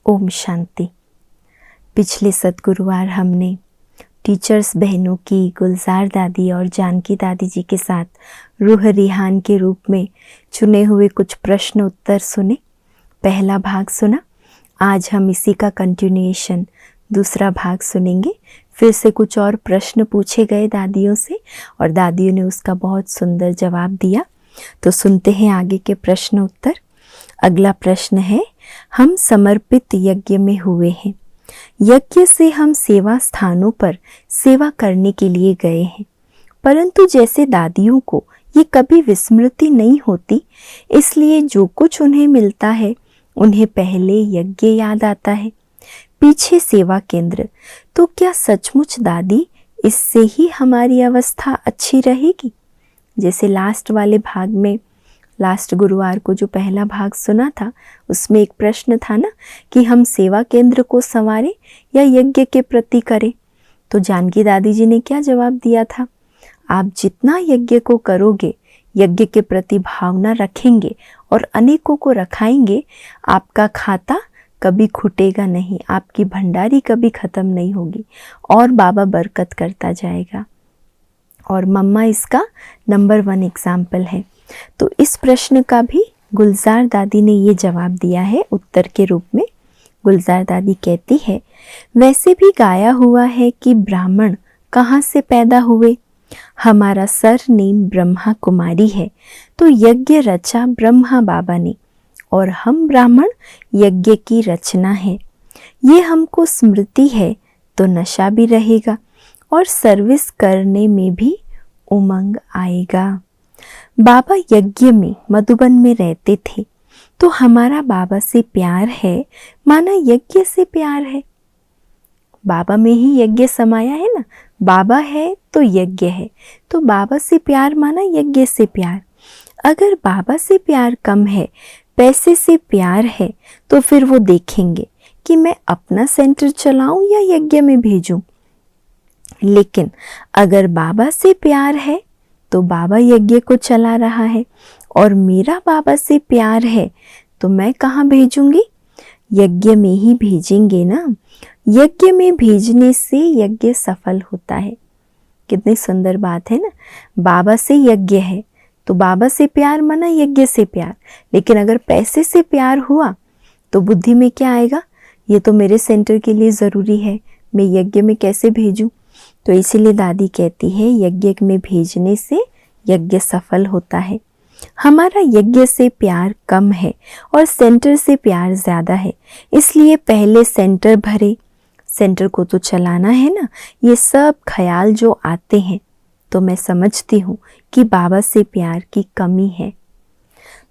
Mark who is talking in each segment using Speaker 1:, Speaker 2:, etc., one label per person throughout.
Speaker 1: ओम शांति। पिछले सतगुरुवार हमने टीचर्स बहनों की गुलजार दादी और जानकी दादी जी के साथ रूह रिहान के रूप में चुने हुए कुछ प्रश्न उत्तर सुने। पहला भाग सुना। आज हम इसी का कंटिन्यूएशन दूसरा भाग सुनेंगे। फिर से कुछ और प्रश्न पूछे गए दादियों से और दादियों ने उसका बहुत सुंदर जवाब दिया। तो सुनते हैं आगे के प्रश्न उत्तर। अगला प्रश्न है, हम समर्पित यज्ञ में हुए हैं। यज्ञ से हम सेवा स्थानों पर सेवा करने के लिए गए हैं, परंतु जैसे दादियों को ये कभी विस्मृति नहीं होती, इसलिए जो कुछ उन्हें मिलता है उन्हें पहले यज्ञ याद आता है, पीछे सेवा केंद्र। तो क्या सचमुच दादी इससे ही हमारी अवस्था अच्छी रहेगी? जैसे लास्ट वाले भाग में, लास्ट गुरुवार को जो पहला भाग सुना था, उसमें एक प्रश्न था ना कि हम सेवा केंद्र को संवारें या यज्ञ के प्रति करें। तो जानकी दादी जी ने क्या जवाब दिया था? आप जितना यज्ञ को करोगे, यज्ञ के प्रति भावना रखेंगे और अनेकों को रखाएंगे, आपका खाता कभी खुटेगा नहीं, आपकी भंडारी कभी ख़त्म नहीं होगी और बाबा बरकत करता जाएगा। और मम्मा इसका नंबर 1 एग्जाम्पल है। तो इस प्रश्न का भी गुलजार दादी ने ये जवाब दिया है उत्तर के रूप में। गुलजार दादी कहती है, वैसे भी गाया हुआ है कि ब्राह्मण कहाँ से पैदा हुए। हमारा सर नेम ब्रह्मा कुमारी है, तो यज्ञ रचा ब्रह्मा बाबा ने और हम ब्राह्मण यज्ञ की रचना है। ये हमको स्मृति है तो नशा भी रहेगा और सर्विस करने में भी उमंग आएगा। बाबा यज्ञ में मधुबन में रहते थे, तो हमारा बाबा से प्यार है माना यज्ञ से प्यार है। बाबा में ही यज्ञ समाया है ना, बाबा है तो यज्ञ है, तो बाबा से प्यार माना यज्ञ से प्यार। अगर बाबा से प्यार कम है, पैसे से प्यार है, तो फिर वो देखेंगे कि मैं अपना सेंटर चलाऊं या यज्ञ में भेजूं। लेकिन अगर बाबा से प्यार है तो बाबा यज्ञ को चला रहा है और मेरा बाबा से प्यार है तो मैं कहाँ भेजूंगी? यज्ञ में ही भेजेंगे ना। यज्ञ में भेजने से यज्ञ सफल होता है। कितनी सुंदर बात है ना। बाबा से यज्ञ है तो बाबा से प्यार माना यज्ञ से प्यार। लेकिन अगर पैसे से प्यार हुआ तो बुद्धि में क्या आएगा? ये तो मेरे सेंटर के लिए ज़रूरी है, मैं यज्ञ में कैसे भेजूं? तो इसीलिए दादी कहती है यज्ञ में भेजने से यज्ञ सफल होता है। हमारा यज्ञ से प्यार कम है और सेंटर से प्यार ज़्यादा है, इसलिए पहले सेंटर भरे। सेंटर को तो चलाना है ना। ये सब ख्याल जो आते हैं तो मैं समझती हूँ कि बाबा से प्यार की कमी है।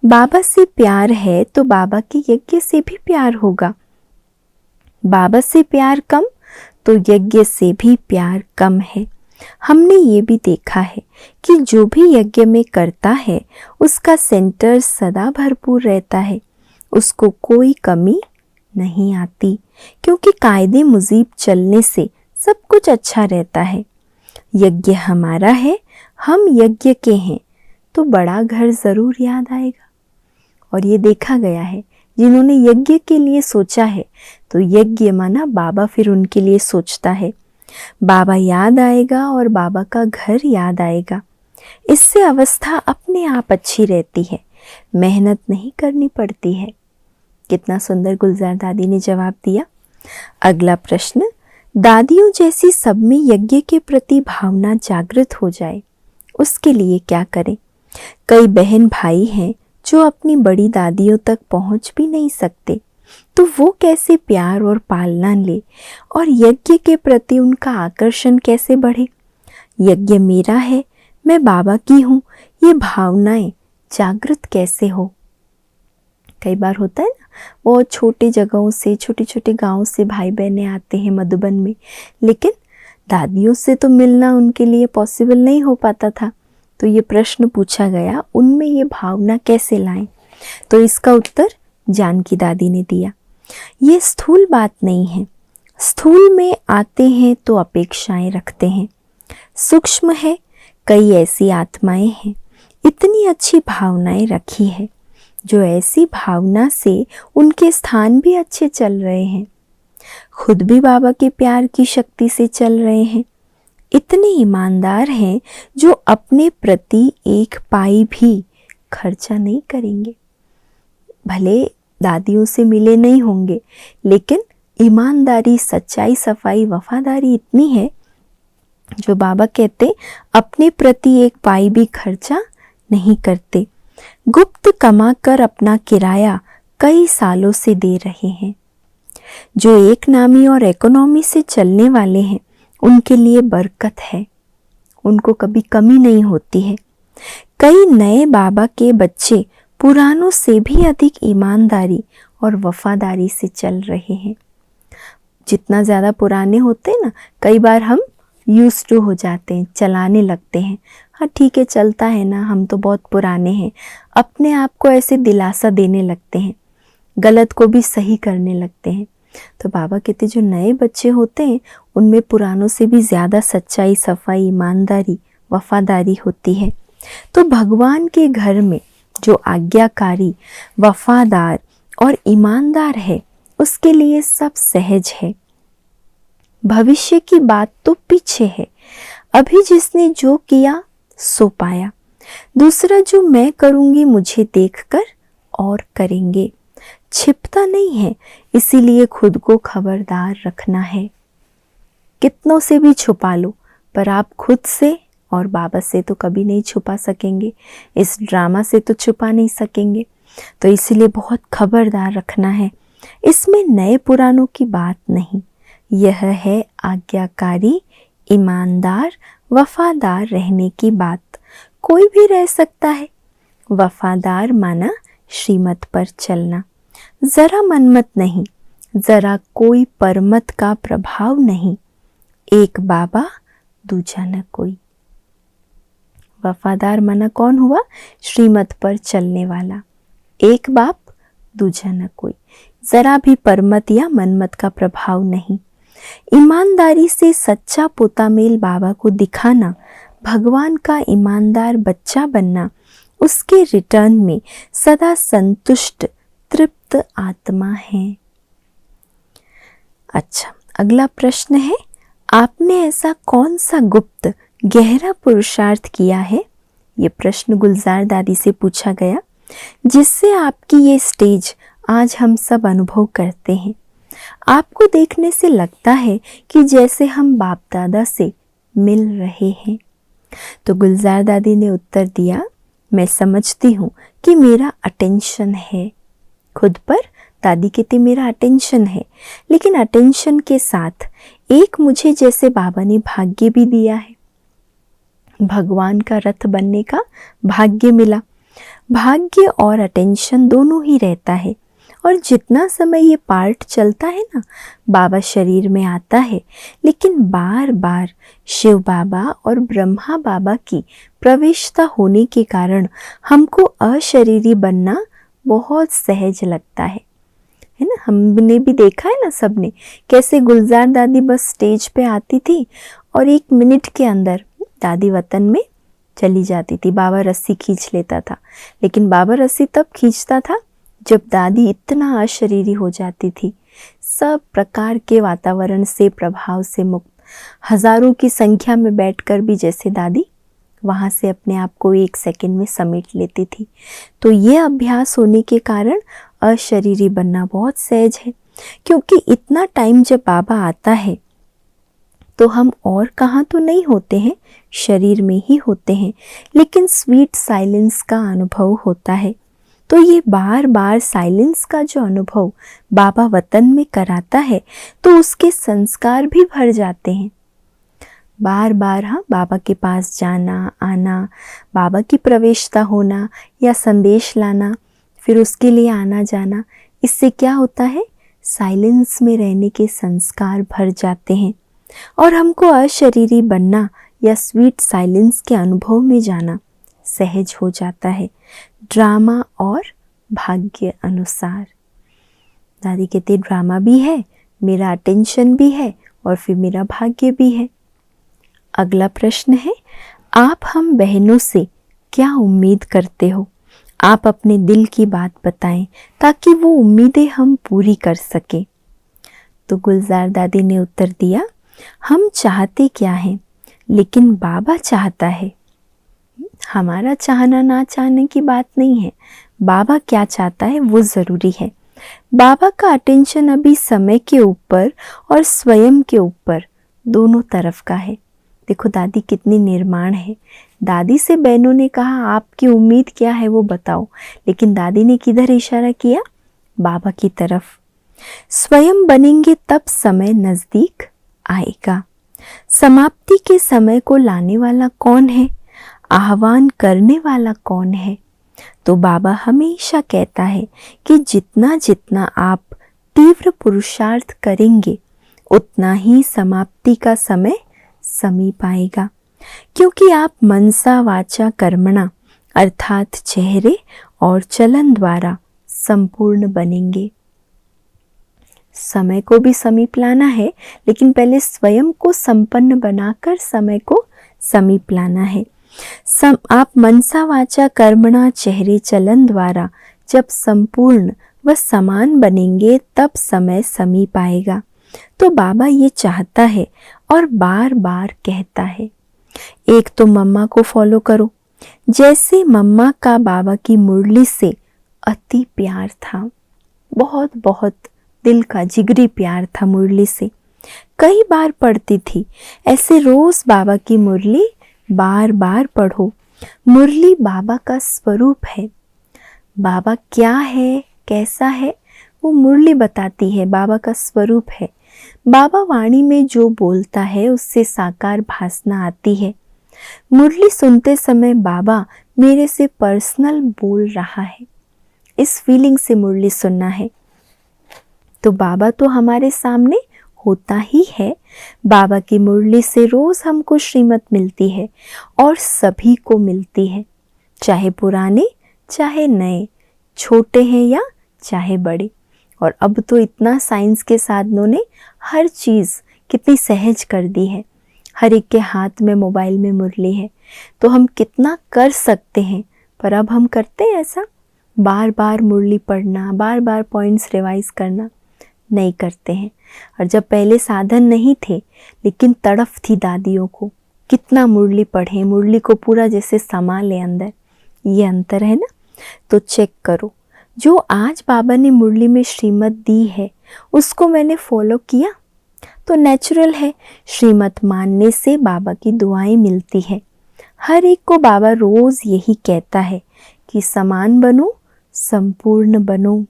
Speaker 1: बाबा से प्यार है तो बाबा के यज्ञ से भी प्यार होगा। बाबा से प्यार कम तो यज्ञ से भी प्यार कम है। हमने ये भी देखा है कि जो भी यज्ञ में करता है उसका सेंटर सदा भरपूर रहता है, उसको कोई कमी नहीं आती, क्योंकि कायदे मुजीब चलने से सब कुछ अच्छा रहता है। यज्ञ हमारा है, हम यज्ञ के हैं, तो बड़ा घर ज़रूर याद आएगा। और ये देखा गया है, जिन्होंने यज्ञ के लिए सोचा है तो यज्ञ माना बाबा फिर उनके लिए सोचता है। बाबा याद आएगा और बाबा का घर याद आएगा। इससे अवस्था अपने आप अच्छी रहती है, मेहनत नहीं करनी पड़ती है। कितना सुंदर गुलजार दादी ने जवाब दिया। अगला प्रश्न, दादियों जैसी सब में यज्ञ के प्रति भावना जागृत हो जाए, उसके लिए क्या करें? कई बहन भाई हैं जो अपनी बड़ी दादियों तक पहुंच भी नहीं सकते, तो वो कैसे प्यार और पालना ले और यज्ञ के प्रति उनका आकर्षण कैसे बढ़े? यज्ञ मेरा है, मैं बाबा की हूँ, ये भावनाएं जागृत कैसे हो? कई बार होता है ना, बहुत छोटे जगहों से, छोटे छोटे गांवों से भाई बहनें आते हैं मधुबन में, लेकिन दादियों से तो मिलना उनके लिए पॉसिबल नहीं हो पाता था। तो ये प्रश्न पूछा गया, उनमें ये भावना कैसे लाएं? तो इसका उत्तर जानकी दादी ने दिया। ये स्थूल बात नहीं है। स्थूल में आते हैं तो अपेक्षाएं रखते हैं। सूक्ष्म है, कई ऐसी आत्माएं हैं, इतनी अच्छी भावनाएं रखी है जो ऐसी भावना से उनके स्थान भी अच्छे चल रहे हैं, खुद भी बाबा के प्यार की शक्ति से चल रहे हैं, इतने ईमानदार हैं जो अपने प्रति एक पाई भी खर्चा नहीं करेंगे। भले दादियों से मिले नहीं होंगे, लेकिन ईमानदारी, सच्चाई, सफाई, वफादारी इतनी है जो बाबा कहते अपने प्रति एक पाई भी खर्चा नहीं करते। गुप्त कमा कर अपना किराया कई सालों से दे रहे हैं। जो एक नामी और इकोनॉमी से चलने वाले हैं, उनके लिए बरकत है, उनको कभी कमी नहीं होती है। कई नए बाबा के बच्चे पुरानों से भी अधिक ईमानदारी और वफादारी से चल रहे हैं। जितना ज़्यादा पुराने होते हैं ना, कई बार हम यूज्ड टू हो जाते हैं, चलाने लगते हैं, हाँ ठीक है चलता है ना, हम तो बहुत पुराने हैं, अपने आप को ऐसे दिलासा देने लगते हैं, गलत को भी सही करने लगते हैं। तो बाबा कहते जो नए बच्चे होते हैं उनमें पुरानों से भी ज़्यादा सच्चाई, सफाई, ईमानदारी, वफादारी होती है। तो भगवान के घर में जो आज्ञाकारी, वफादार और ईमानदार है, उसके लिए सब सहज है। भविष्य की बात तो पीछे है, अभी जिसने जो किया सो पाया। दूसरा जो मैं करूँगी मुझे देखकर और करेंगे। छिपता नहीं है, इसीलिए खुद को खबरदार रखना है। कितनों से भी छुपा लो, पर आप खुद से और बाबा से तो कभी नहीं छुपा सकेंगे, इस ड्रामा से तो छुपा नहीं सकेंगे। तो इसीलिए बहुत खबरदार रखना है। इसमें नए पुरानों की बात नहीं, यह है आज्ञाकारी, ईमानदार, वफादार रहने की बात। कोई भी रह सकता है। वफादार माना श्रीमत पर चलना, ज़रा मनमत नहीं, ज़रा कोई परमत का प्रभाव नहीं। एक बाबा दूजा न कोई। वफादार माना कौन हुआ? श्रीमत पर चलने वाला। एक बाप दूजा न कोई, ज़रा भी परमत या मनमत का प्रभाव नहीं। ईमानदारी से सच्चा पोता मेल बाबा को दिखाना, भगवान का ईमानदार बच्चा बनना, उसके रिटर्न में सदा संतुष्ट तृप्त आत्मा है। अच्छा, अगला प्रश्न है, आपने ऐसा कौन सा गुप्त गहरा पुरुषार्थ किया है? ये प्रश्न गुलजार दादी से पूछा गया, जिससे आपकी ये स्टेज आज हम सब अनुभव करते हैं। आपको देखने से लगता है कि जैसे हम बाप दादा से मिल रहे हैं। तो गुलजार दादी ने उत्तर दिया, मैं समझती हूँ कि मेरा अटेंशन है। खुद पर दादी कहती मेरा अटेंशन है, लेकिन अटेंशन के साथ एक मुझे जैसे बाबा ने भाग्य भी दिया है। भगवान का रथ बनने का भाग्य मिला। भाग्य और अटेंशन दोनों ही रहता है, और जितना समय ये पार्ट चलता है ना, बाबा शरीर में आता है, लेकिन बार बार शिव बाबा और ब्रह्मा बाबा की प्रवेशता होने के कारण हमको अशरीरी बनना बहुत सहज लगता है ना। हमने भी देखा है ना सबने, कैसे गुलजार दादी बस स्टेज पे आती थी और 1 मिनट के अंदर दादी वतन में चली जाती थी। बाबा रस्सी खींच लेता था, लेकिन बाबा रस्सी तब खींचता था जब दादी इतना अशरीरी हो जाती थी, सब प्रकार के वातावरण से, प्रभाव से मुक्त, हजारों की संख्या में बैठकर भी जैसे दादी वहाँ से अपने आप को 1 सेकंड में समेट लेती थी। तो ये अभ्यास होने के कारण अशरीरी बनना बहुत सहज है, क्योंकि इतना टाइम जब बाबा आता है तो हम और कहाँ तो नहीं होते हैं, शरीर में ही होते हैं, लेकिन स्वीट साइलेंस का अनुभव होता है। तो ये बार बार साइलेंस का जो अनुभव बाबा वतन में कराता है, तो उसके संस्कार भी भर जाते हैं। बार बार हाँ बाबा के पास जाना आना, बाबा की प्रवेशता होना या संदेश लाना, फिर उसके लिए आना जाना, इससे क्या होता है, साइलेंस में रहने के संस्कार भर जाते हैं और हमको अशरीरी बनना या स्वीट साइलेंस के अनुभव में जाना सहज हो जाता है, ड्रामा और भाग्य अनुसार। दादी कहते ड्रामा भी है, मेरा अटेंशन भी है और फिर मेरा भाग्य भी है। अगला प्रश्न है, आप हम बहनों से क्या उम्मीद करते हो? आप अपने दिल की बात बताएं ताकि वो उम्मीदें हम पूरी कर सकें। तो गुलजार दादी ने उत्तर दिया, हम चाहते क्या हैं, लेकिन बाबा चाहता है। हमारा चाहना ना चाहने की बात नहीं है, बाबा क्या चाहता है वो ज़रूरी है। बाबा का अटेंशन अभी समय के ऊपर और स्वयं के ऊपर दोनों तरफ का है। देखो दादी कितनी निर्माण है। दादी से बहनों ने कहा आपकी उम्मीद क्या है वो बताओ, लेकिन दादी ने किधर इशारा किया? बाबा की तरफ। स्वयं बनेंगे तब समय नज़दीक आएगा। समाप्ति के समय को लाने वाला कौन है? आह्वान करने वाला कौन है? तो बाबा हमेशा कहता है कि जितना जितना आप तीव्र पुरुषार्थ करेंगे उतना ही समाप्ति का समय समीप आएगा, क्योंकि आप मनसा वाचा कर्मणा अर्थात चेहरे और चलन द्वारा संपूर्ण बनेंगे। समय को भी समीप लाना है, लेकिन पहले स्वयं को संपन्न बनाकर समय को समीप लाना है। आप मनसा वाचा कर्मणा चेहरे चलन द्वारा जब संपूर्ण व समान बनेंगे तब समय समीप आएगा। तो बाबा ये चाहता है और बार बार कहता है। एक तो मम्मा को फॉलो करो। जैसे मम्मा का बाबा की मुरली से अति प्यार था, बहुत बहुत दिल का जिगरी प्यार था मुरली से, कई बार पढ़ती थी। ऐसे रोज बाबा की मुरली बार बार पढ़ो। मुरली बाबा का स्वरूप है। बाबा क्या है, कैसा है, वो मुरली बताती है, बाबा का स्वरूप है। बाबा वाणी में जो बोलता है उससे साकार भासना आती है। मुरली सुनते समय बाबा मेरे से पर्सनल बोल रहा है, इस फीलिंग से मुरली सुनना है। तो बाबा तो हमारे सामने होता ही है। बाबा की मुरली से रोज हमको श्रीमत मिलती है और सभी को मिलती है, चाहे पुराने चाहे नए, छोटे हैं या चाहे बड़े। और अब तो इतना साइंस के साधनों ने हर चीज़ कितनी सहज कर दी है। हर एक के हाथ में मोबाइल में मुरली है, तो हम कितना कर सकते हैं। पर अब हम करते हैं ऐसा? बार बार मुरली पढ़ना, बार बार पॉइंट्स रिवाइज करना नहीं करते हैं। और जब पहले साधन नहीं थे लेकिन तड़फ थी दादियों को, कितना मुरली पढ़े, मुरली को पूरा जैसे समा ले अंदर, ये अंतर है ना। तो चेक करो, जो आज बाबा ने मुरली में श्रीमत दी है उसको मैंने फॉलो किया तो नेचुरल है, श्रीमत मानने से बाबा की दुआएं मिलती है। हर एक को बाबा रोज यही कहता है कि समान बनो, संपूर्ण बनो।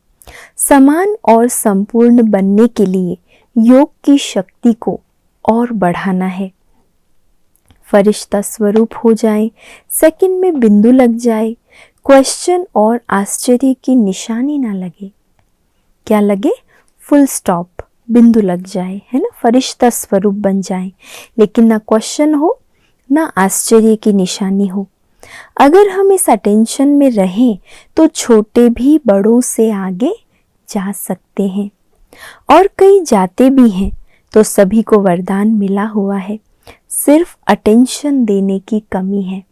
Speaker 1: समान और संपूर्ण बनने के लिए योग की शक्ति को और बढ़ाना है। फरिश्ता स्वरूप हो जाए, सेकंड में बिंदु लग जाए, क्वेश्चन और आश्चर्य की निशानी ना लगे। क्या लगे? फुल स्टॉप, बिंदु लग जाए, है ना, फरिश्ता स्वरूप बन जाए, लेकिन ना क्वेश्चन हो ना आश्चर्य की निशानी हो। अगर हम इस अटेंशन में रहें तो छोटे भी बड़ों से आगे जा सकते हैं, और कई जाते भी हैं तो सभी को वरदान मिला हुआ है, सिर्फ अटेंशन देने की कमी है।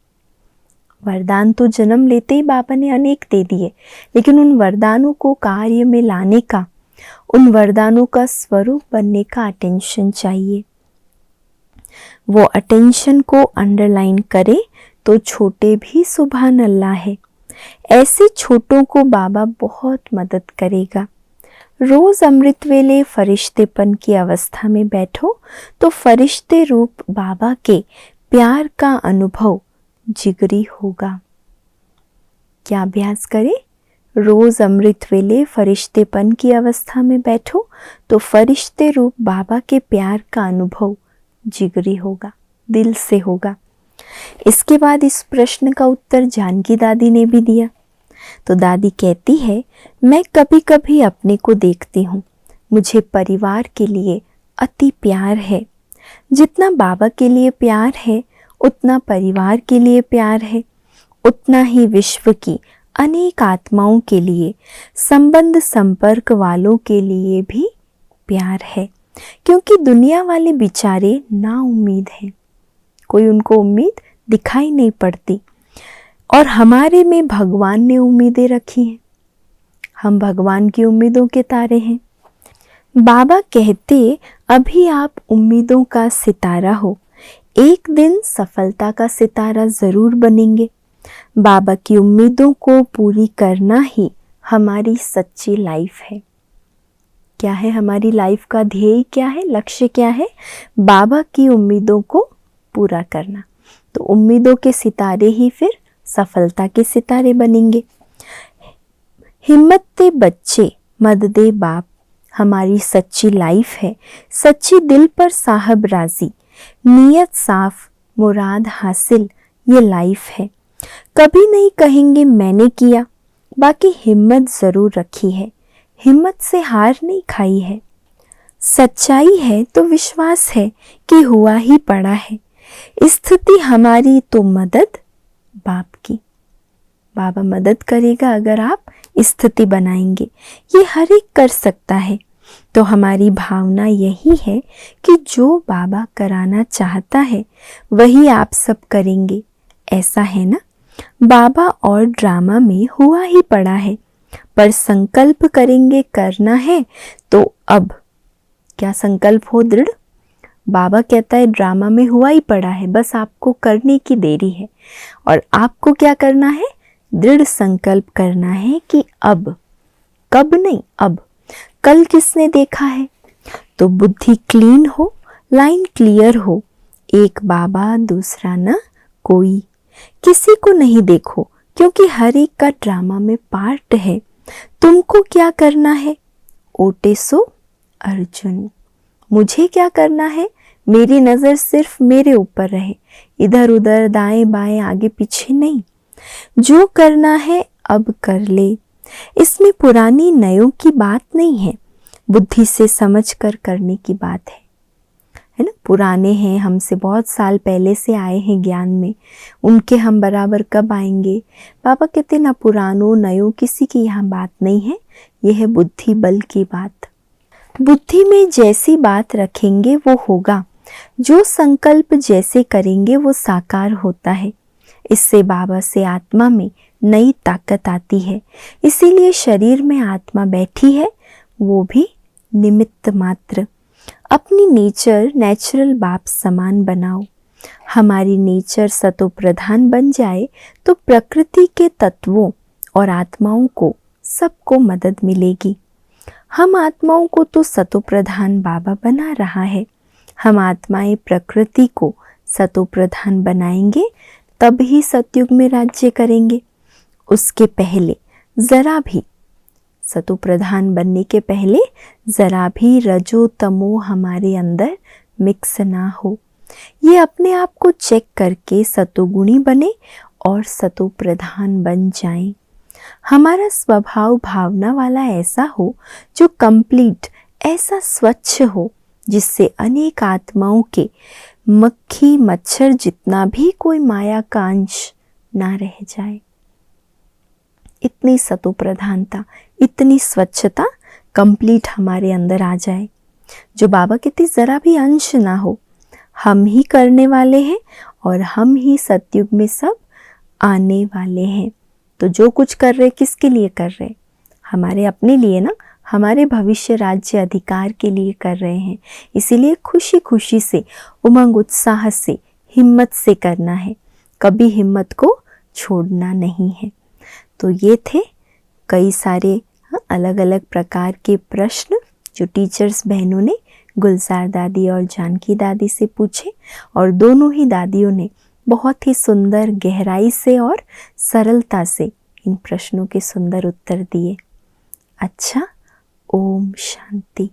Speaker 1: वरदान तो जन्म लेते ही बाबा ने अनेक दे दिए, लेकिन उन वरदानों को कार्य में लाने का, उन वरदानों का स्वरूप बनने का अटेंशन चाहिए। वो अटेंशन को अंडरलाइन करे तो छोटे भी सुभान अल्लाह है। ऐसे छोटों को बाबा बहुत मदद करेगा। रोज अमृत वेले फरिश्तेपन की अवस्था में बैठो तो फरिश्ते रूप बाबा के प्यार का अनुभव जिगरी होगा। क्या अभ्यास करें? रोज अमृत वेले फरिश्तेपन की अवस्था में बैठो तो फरिश्ते रूप बाबा के प्यार का अनुभव जिगरी होगा, दिल से होगा। इसके बाद इस प्रश्न का उत्तर जानकी दादी ने भी दिया। तो दादी कहती है, मैं कभी कभी अपने को देखती हूँ, मुझे परिवार के लिए अति प्यार है। जितना बाबा के लिए प्यार है उतना परिवार के लिए प्यार है, उतना ही विश्व की अनेक आत्माओं के लिए, संबंध संपर्क वालों के लिए भी प्यार है। क्योंकि दुनिया वाले बेचारे ना उम्मीद हैं, कोई उनको उम्मीद दिखाई नहीं पड़ती। और हमारे में भगवान ने उम्मीदें रखी हैं। हम भगवान की उम्मीदों के तारे हैं। बाबा कहते, अभी आप उम्मीदों का सितारा हो, एक दिन सफलता का सितारा ज़रूर बनेंगे। बाबा की उम्मीदों को पूरी करना ही हमारी सच्ची लाइफ है। क्या है हमारी लाइफ का ध्येय, क्या है लक्ष्य, क्या है? बाबा की उम्मीदों को पूरा करना। तो उम्मीदों के सितारे ही फिर सफलता के सितारे बनेंगे। हिम्मत दे बच्चे, मद दे बाप, हमारी सच्ची लाइफ है। सच्ची दिल पर साहब राजी, नीयत साफ, मुराद हासिल, ये लाइफ है। कभी नहीं कहेंगे मैंने किया, बाकी हिम्मत ज़रूर रखी है, हिम्मत से हार नहीं खाई है। सच्चाई है तो विश्वास है कि हुआ ही पड़ा है। स्थिति हमारी तो मदद बाप की। बाबा मदद करेगा अगर आप स्थिति बनाएंगे। ये हर एक कर सकता है। तो हमारी भावना यही है कि जो बाबा कराना चाहता है वही आप सब करेंगे। ऐसा है ना? बाबा और ड्रामा में हुआ ही पड़ा है, पर संकल्प करेंगे करना है तो अब। क्या संकल्प हो? दृढ़। बाबा कहता है ड्रामा में हुआ ही पड़ा है, बस आपको करने की देरी है। और आपको क्या करना है? दृढ़ संकल्प करना है कि अब, कब नहीं अब। कल किसने देखा है? तो बुद्धि क्लीन हो, लाइन क्लियर हो, एक बाबा दूसरा न कोई। किसी को नहीं देखो, क्योंकि हर एक का ड्रामा में पार्ट है। तुमको क्या करना है? ओटे सो अर्जुन। मुझे क्या करना है? मेरी नज़र सिर्फ मेरे ऊपर रहे, इधर उधर दाएं बाएं आगे पीछे नहीं। जो करना है अब कर ले। इसमें पुरानी नयों की बात नहीं है, बुद्धि से समझ कर करने की बात है ना? पुराने हैं, हमसे बहुत साल पहले से आए हैं ज्ञान में, उनके हम बराबर कब आएंगे? बाबा कहते ना पुरानों नयों किसी की यहाँ बात नहीं है, यह है बुद्धि बल की बात। बुद्धि में जैसी बात रखेंगे वो होगा, जो संकल्प जैसे करेंगे वो साकार होता है। इससे बाबा से आत्मा में नई ताकत आती है। इसीलिए शरीर में आत्मा बैठी है, वो भी निमित्त मात्र। अपनी नेचर नेचुरल बाप समान बनाओ। हमारी नेचर सतो प्रधान बन जाए तो प्रकृति के तत्वों और आत्माओं को सबको मदद मिलेगी। हम आत्माओं को तो सतो प्रधान बाबा बना रहा है। हम आत्माएं प्रकृति को सतो प्रधान बनाएंगे तब ही सतयुग में राज्य करेंगे। उसके पहले जरा भी, सतो प्रधान बनने के पहले जरा भी रजो तमो हमारे अंदर मिक्स ना हो। ये अपने आप को चेक करके सतोगुणी बने और सतो प्रधान बन जाएं। हमारा स्वभाव भावना वाला ऐसा हो जो कंप्लीट, ऐसा स्वच्छ हो जिससे अनेक आत्माओं के मक्खी मच्छर जितना भी कोई माया का अंश ना रह जाए। इतनी सतो प्रधानता, इतनी स्वच्छता कंप्लीट हमारे अंदर आ जाए, जो बाबा कहते जरा भी अंश ना हो। हम ही करने वाले हैं और हम ही सतयुग में सब आने वाले हैं। तो जो कुछ कर रहे किसके लिए कर रहे? हमारे अपने लिए ना, हमारे भविष्य राज्य अधिकार के लिए कर रहे हैं। इसीलिए खुशी खुशी से, उमंग उत्साह से, हिम्मत से करना है। कभी हिम्मत को छोड़ना नहीं है। तो ये थे कई सारे अलग अलग प्रकार के प्रश्न जो टीचर्स बहनों ने गुलजार दादी और जानकी दादी से पूछे, और दोनों ही दादियों ने बहुत ही सुंदर गहराई से और सरलता से इन प्रश्नों के सुंदर उत्तर दिए। अच्छा, ओम शांति।